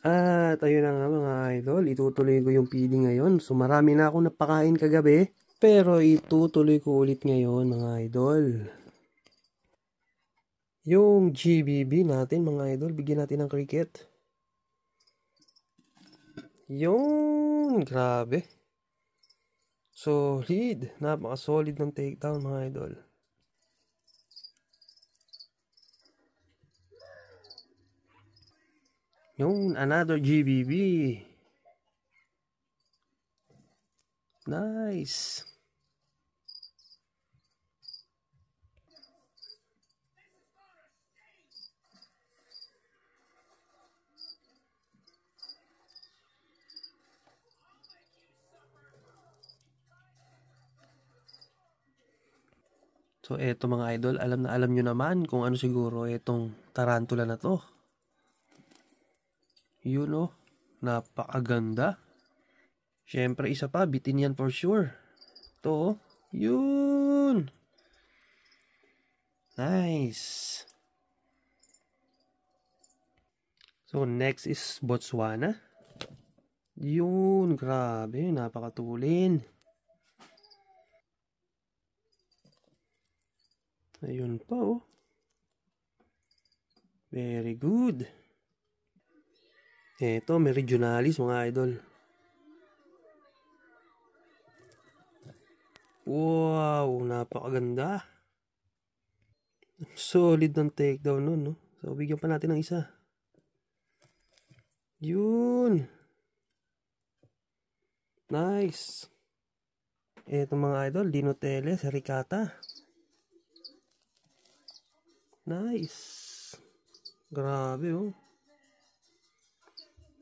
At ayun na nga mga idol, itutuloy ko yung feeding ngayon. So marami na akong napakain kagabi, pero itutuloy ko ulit ngayon mga idol. Yung GBB natin mga idol, bigyan natin ng cricket. Yun, grabe. Solid, napaka-solid ng takedown mga idol. Yun, another GBB. Nice. So eto mga idol, alam na alam nyo naman kung ano siguro etong tarantula na to. Yun o, napakaganda. Syempre isa pa, bitin yan for sure. To, yun. Nice. So next is Botswana. Yun, grabe, napakatulin. Ayun pa oh. Very good. Eto, Meridionalis mga idol. Wow, napakaganda. Solid ng takedown nun, no? So, bigyan pa natin ng isa. Yun. Nice. Eto mga idol, Dinotele, Sericata. Nice. Grabe, oh.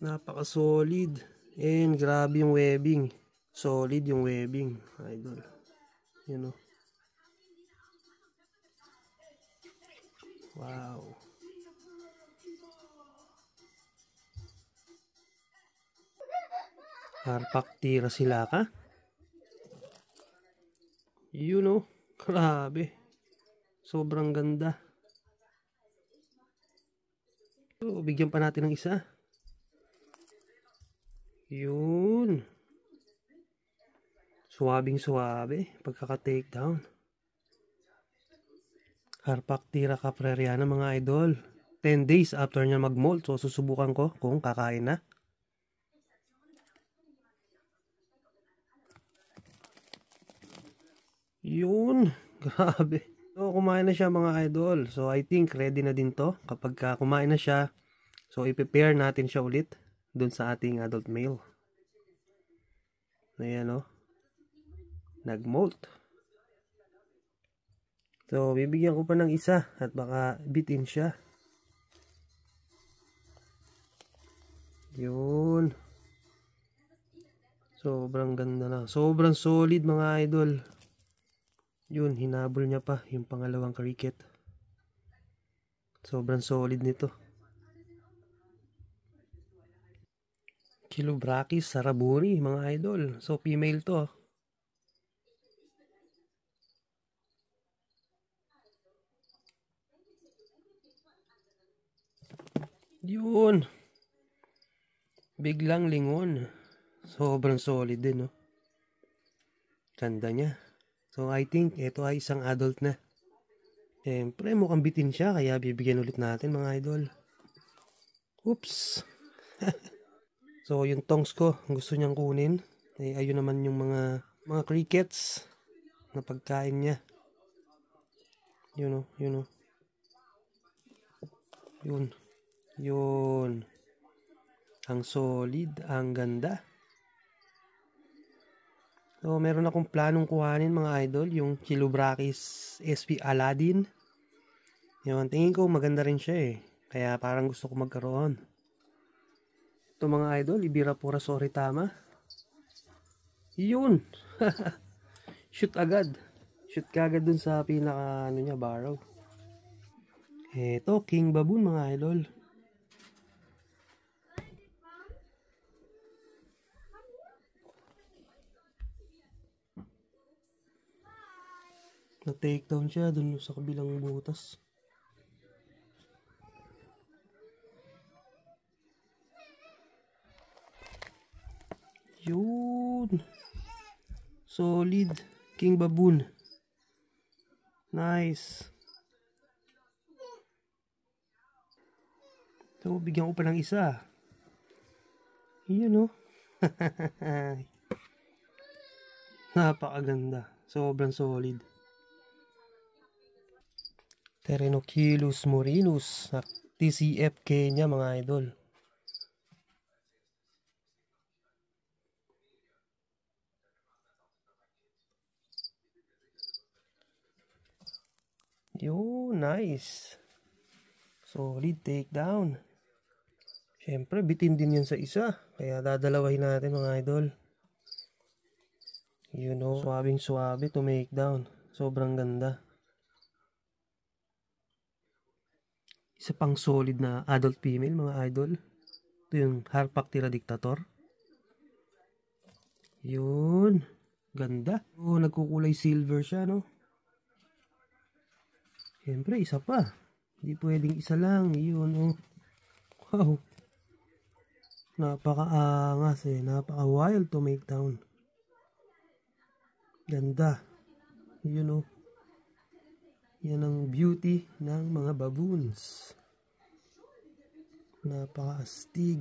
Napaka-solid. And grabe yung webbing. Solid yung webbing, idol. Yun, oh. Wow. Harpaktira sila ka. Yun, oh. Grabe. Sobrang ganda. So, bigyan pa natin ng isa. Yun. Suwabing suwabe. Pagkaka-take down. Harpaktira caprariana mga idol. 10 days after niya mag-molt. So, susubukan ko kung kakain na. Yun. Grabe. So, kumain na siya mga idol. So, I think ready na din to. Kapag kumain na siya, so, i-prepare natin siya ulit dun sa ating adult male. Ayan o. Nag-molt. So, bibigyan ko pa ng isa at baka bitin siya. Yun. Sobrang ganda na. Sobrang solid mga idol. Yun, hinabol niya pa yung pangalawang cricket. Sobrang solid nito. Chilobrachys saraburi mga idol. So, female to. Yun. Biglang lingon. Sobrang solid din, no? Ganda niya. So, I think ito ay isang adult na. Siyempre, mukhang bitin siya, kaya bibigyan ulit natin mga idol. Oops. So, yung tongs ko, gusto niyang kunin. Eh, ayun naman yung mga crickets na pagkain niya. Yun o, yun o. Yun. Yun. Ang solid, ang ganda. So, meron akong planong kuhanin mga idol, yung Chilobrachys SP Aladdin. Yung tingin ko maganda rin siya eh. Kaya parang gusto ko magkaroon. Ito mga idol, Ibirapora Soritama. Yun. Shoot agad. Shoot kagad dun sa pinaka ano niya, barrow. Ito, King Baboon mga idol. Na-take down siya dun sa kabilang butas. Yun. Solid. King Baboon. Nice. So, bigyan ko pa ng isa. Yun, oh. Napakaganda. Sobrang solid. Terenocilus murinus. TCF Kenya, mga idol. Yun, nice. Solid takedown. Siyempre, bitin din yan sa isa. Kaya dadalawahin natin, mga idol. You know, swabing-swabe to make down. Sobrang ganda. Isa pang solid na adult female, mga idol. Ito yung Harpactira dictator. Yun. Ganda. Oh, nagkukulay silver siya, no? Siyempre, isa pa. Hindi pwedeng isa lang. Yun, oh. Wow. Napaka-angas eh. Napaka-wild to make down. Ganda. Yun, oh. Yan ang beauty ng mga baboons. Napaka-astig.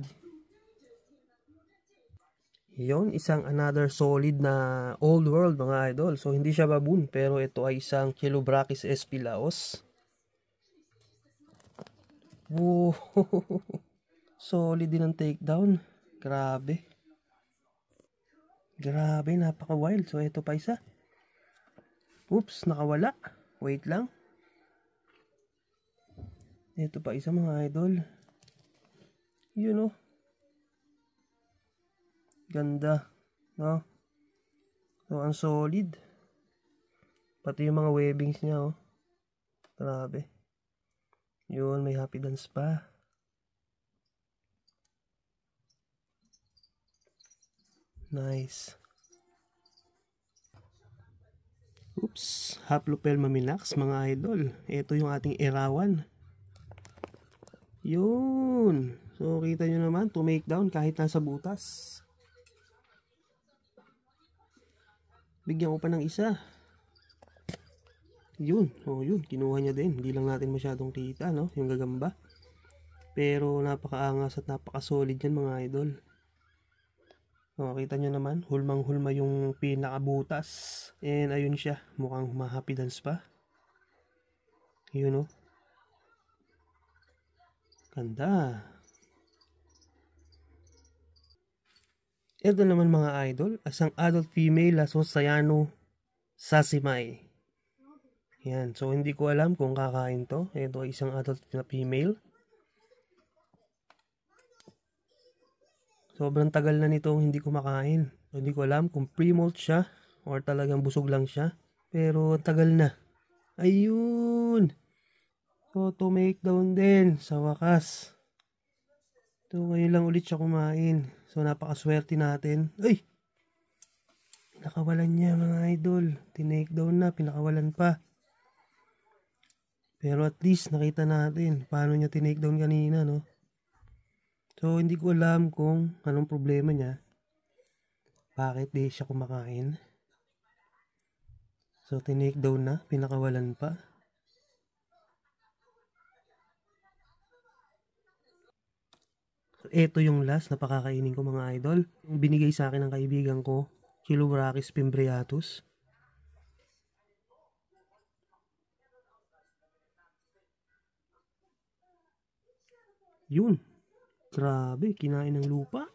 Yun, isang another solid na old world, mga idol. So, hindi siya baboon, pero ito ay isang Chilobrachys sp. Laos. Wow. Solid din ang takedown. Grabe. Grabe, napaka-wild. So, ito pa isa. Oops, nakawala. Wait lang. Ito pa isa, mga idol. Yun, oh. Ganda. No? So, ang solid. Pati yung mga webbings niya, oh. Grabe. Yun, may happy dance pa. Nice. Oops, Haplopelma minax, mga idol. Ito yung ating erawan. Yun. So, kita nyo naman, to make down kahit nasa butas. Bigyan ko pa ng isa. Yun. Oh, yun. Kinuha niya din. Hindi lang natin masyadong kita, no? Yung gagamba. Pero napakaangas at napakasolid yan, mga idol. Oh, kita nyo naman, hulmang-hulma yung pinakabutas. And ayun siya, mukhang ma-happy dance pa. Yun, oh. Ganda. Ito naman, mga idol, asang adult female na Sosayano Sasimay. Yan, so hindi ko alam kung kakain to. Ito ay isang adult na female. Sobrang tagal na nitong hindi kumakain. So, hindi ko alam kung pre-molt siya or talagang busog lang siya. Pero tagal na. Ayun! So, to make down din sa wakas. So, ngayon lang ulit siya kumain. So, napakaswerte natin. Ay! Nakawalan niya, mga idol. Tinake down na, pinakawalan pa. Pero at least nakita natin paano niya tinake down kanina, no? So, hindi ko alam kung anong problema niya. Bakit di siya kumakain? So, tinake down na. Pinakawalan pa. So, ito yung last na pakakainin ko, mga idol. Yung binigay sa akin ng kaibigan ko, Chilobrachys fimbriatus. Yun. Grabe, kinain ng lupa.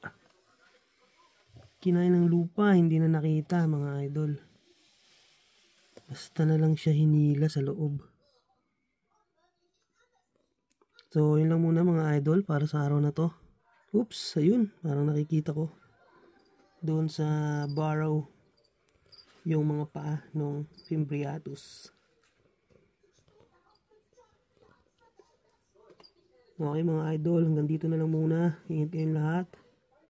Kinain ng lupa, hindi na nakita, mga idol. Basta na lang siya hinila sa loob. So, yun lang muna, mga idol, para sa araw na to. Oops, ayun, parang nakikita ko doon sa burrow yung mga paa ng fimbriatus. Okay, mga idol, hanggang dito na lang muna. Ingat kayong lahat.